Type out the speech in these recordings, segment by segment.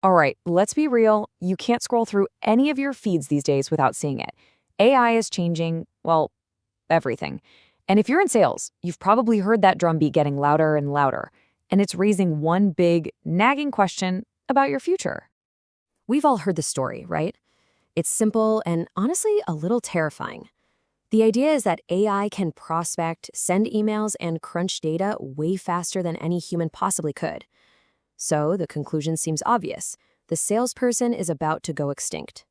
All right, let's be real. You can't scroll through any of your feeds these days without seeing it. AI is changing, well, everything. And if you're in sales, you've probably heard that drumbeat getting louder and louder, and it's raising one big, nagging question about your future. We've all heard the story, right? It's simple and honestly a little terrifying. The idea is that AI can prospect, send emails, and crunch data way faster than any human possibly could. So the conclusion seems obvious. The salesperson is about to go extinct.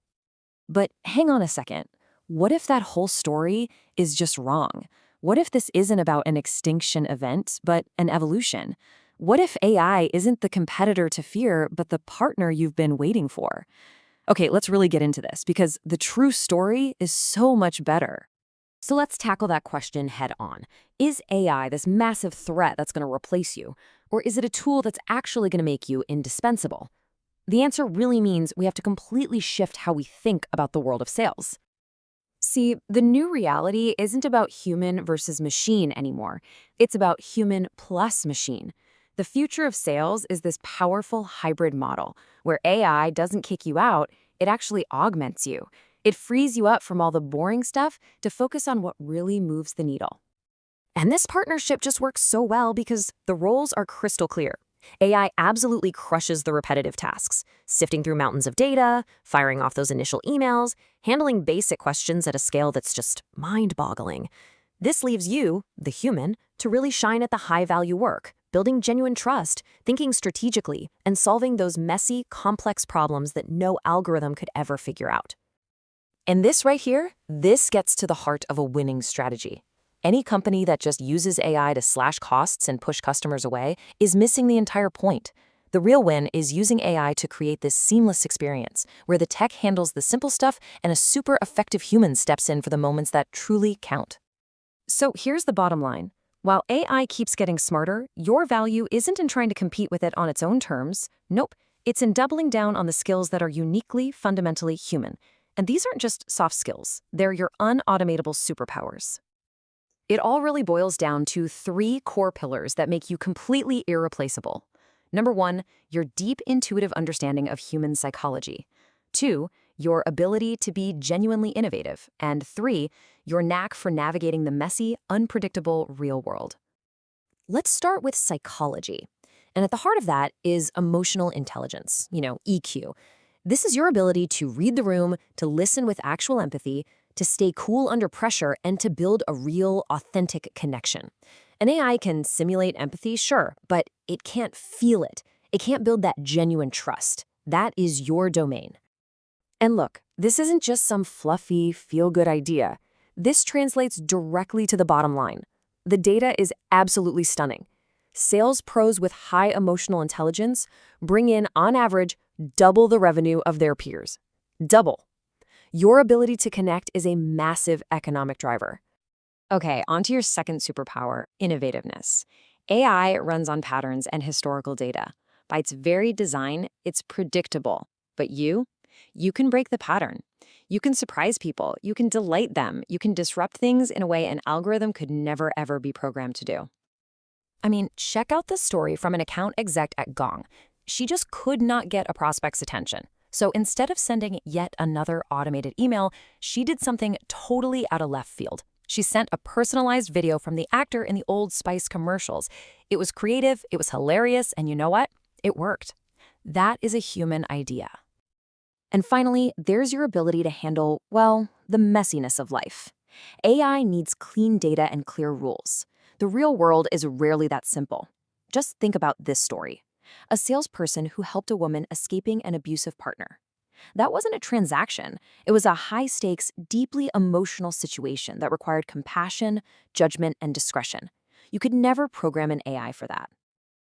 But hang on a second. What if that whole story is just wrong? What if this isn't about an extinction event, but an evolution? What if AI isn't the competitor to fear, but the partner you've been waiting for? Okay, let's really get into this because the true story is so much better. So let's tackle that question head on. Is AI this massive threat that's going to replace you? Or is it a tool that's actually going to make you indispensable? The answer really means we have to completely shift how we think about the world of sales. See, the new reality isn't about human versus machine anymore. It's about human plus machine. The future of sales is this powerful hybrid model where AI doesn't kick you out, it actually augments you. It frees you up from all the boring stuff to focus on what really moves the needle. And this partnership just works so well because the roles are crystal clear. AI absolutely crushes the repetitive tasks, sifting through mountains of data, firing off those initial emails, handling basic questions at a scale that's just mind-boggling. This leaves you, the human, to really shine at the high-value work, building genuine trust, thinking strategically, and solving those messy, complex problems that no algorithm could ever figure out. And this right here, this gets to the heart of a winning strategy. Any company that just uses AI to slash costs and push customers away is missing the entire point. The real win is using AI to create this seamless experience where the tech handles the simple stuff and a super effective human steps in for the moments that truly count. So here's the bottom line. While AI keeps getting smarter, your value isn't in trying to compete with it on its own terms. Nope, it's in doubling down on the skills that are uniquely, fundamentally human. And these aren't just soft skills, they're your unautomatable superpowers. It all really boils down to three core pillars that make you completely irreplaceable. Number one, your deep intuitive understanding of human psychology. Two, your ability to be genuinely innovative. And three, your knack for navigating the messy, unpredictable real world. Let's start with psychology. And at the heart of that is emotional intelligence, EQ. This is your ability to read the room, to listen with actual empathy, to stay cool under pressure, and to build a real, authentic connection. An AI can simulate empathy, sure, but it can't feel it. It can't build that genuine trust. That is your domain. And look, this isn't just some fluffy, feel-good idea. This translates directly to the bottom line. The data is absolutely stunning. Sales pros with high emotional intelligence bring in, on average, double the revenue of their peers. Double. Your ability to connect is a massive economic driver. Okay, onto your second superpower, innovativeness. AI runs on patterns and historical data. By its very design, it's predictable. But you can break the pattern. You can surprise people. You can delight them. You can disrupt things in a way an algorithm could never, ever be programmed to do. I mean, check out the story from an account exec at Gong. She just could not get a prospect's attention. So instead of sending yet another automated email, she did something totally out of left field. She sent a personalized video from the actor in the Old Spice commercials. It was creative, it was hilarious, and you know what? It worked. That is a human idea. And finally, there's your ability to handle, well, the messiness of life. AI needs clean data and clear rules. The real world is rarely that simple. Just think about this story. A salesperson who helped a woman escaping an abusive partner. That wasn't a transaction. It was a high-stakes, deeply emotional situation that required compassion, judgment, and discretion. You could never program an AI for that.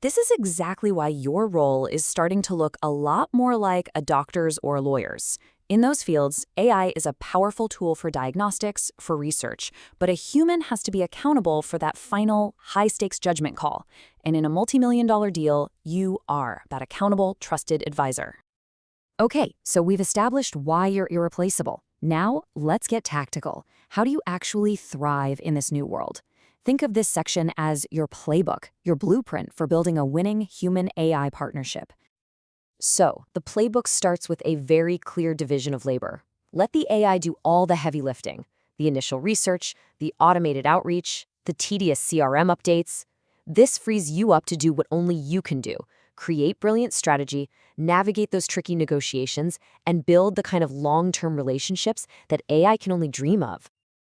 This is exactly why your role is starting to look a lot more like a doctor's or a lawyer's. In those fields, AI is a powerful tool for diagnostics, for research, but a human has to be accountable for that final, high-stakes judgment call. And in a multi-million-dollar deal, you are that accountable, trusted advisor. Okay, so we've established why you're irreplaceable. Now, let's get tactical. How do you actually thrive in this new world? Think of this section as your playbook, your blueprint for building a winning human-AI partnership. So, the playbook starts with a very clear division of labor. Let the AI do all the heavy lifting, the initial research, the automated outreach, the tedious CRM updates. This frees you up to do what only you can do: create brilliant strategy, navigate those tricky negotiations, and build the kind of long-term relationships that AI can only dream of.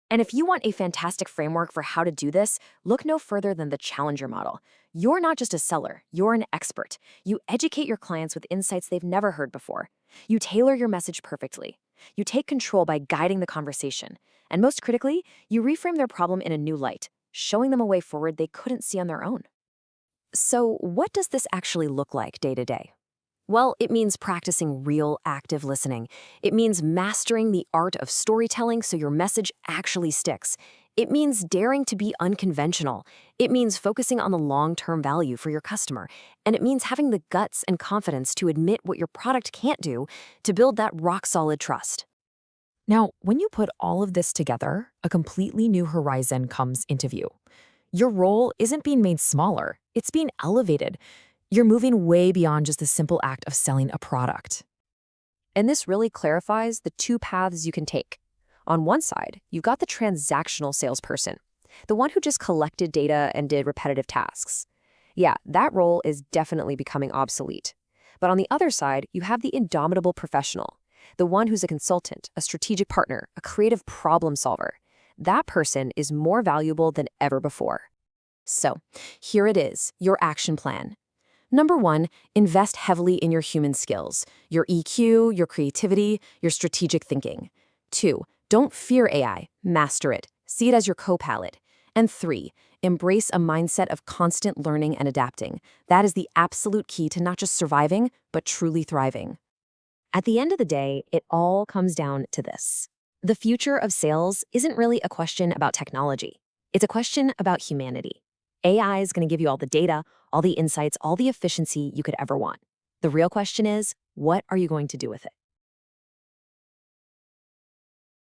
And if you want a fantastic framework for how to do this, look no further than the Challenger model. You're not just a seller, you're an expert. You educate your clients with insights they've never heard before. You tailor your message perfectly. You take control by guiding the conversation. And most critically, you reframe their problem in a new light, showing them a way forward they couldn't see on their own. So, what does this actually look like day to day? Well, it means practicing real active listening. It means mastering the art of storytelling so your message actually sticks. It means daring to be unconventional. It means focusing on the long-term value for your customer. And it means having the guts and confidence to admit what your product can't do to build that rock-solid trust. Now, when you put all of this together, a completely new horizon comes into view. Your role isn't being made smaller, it's being elevated. You're moving way beyond just the simple act of selling a product. And this really clarifies the two paths you can take. On one side, you've got the transactional salesperson, the one who just collected data and did repetitive tasks. Yeah, that role is definitely becoming obsolete. But on the other side, you have the indomitable professional, the one who's a consultant, a strategic partner, a creative problem solver. That person is more valuable than ever before. So, here it is, your action plan. Number one, invest heavily in your human skills, your EQ, your creativity, your strategic thinking. Two, don't fear AI, master it, see it as your co-pilot. And three, embrace a mindset of constant learning and adapting. That is the absolute key to not just surviving, but truly thriving. At the end of the day, it all comes down to this. The future of sales isn't really a question about technology. It's a question about humanity. AI is going to give you all the data, all the insights, all the efficiency you could ever want. The real question is, what are you going to do with it?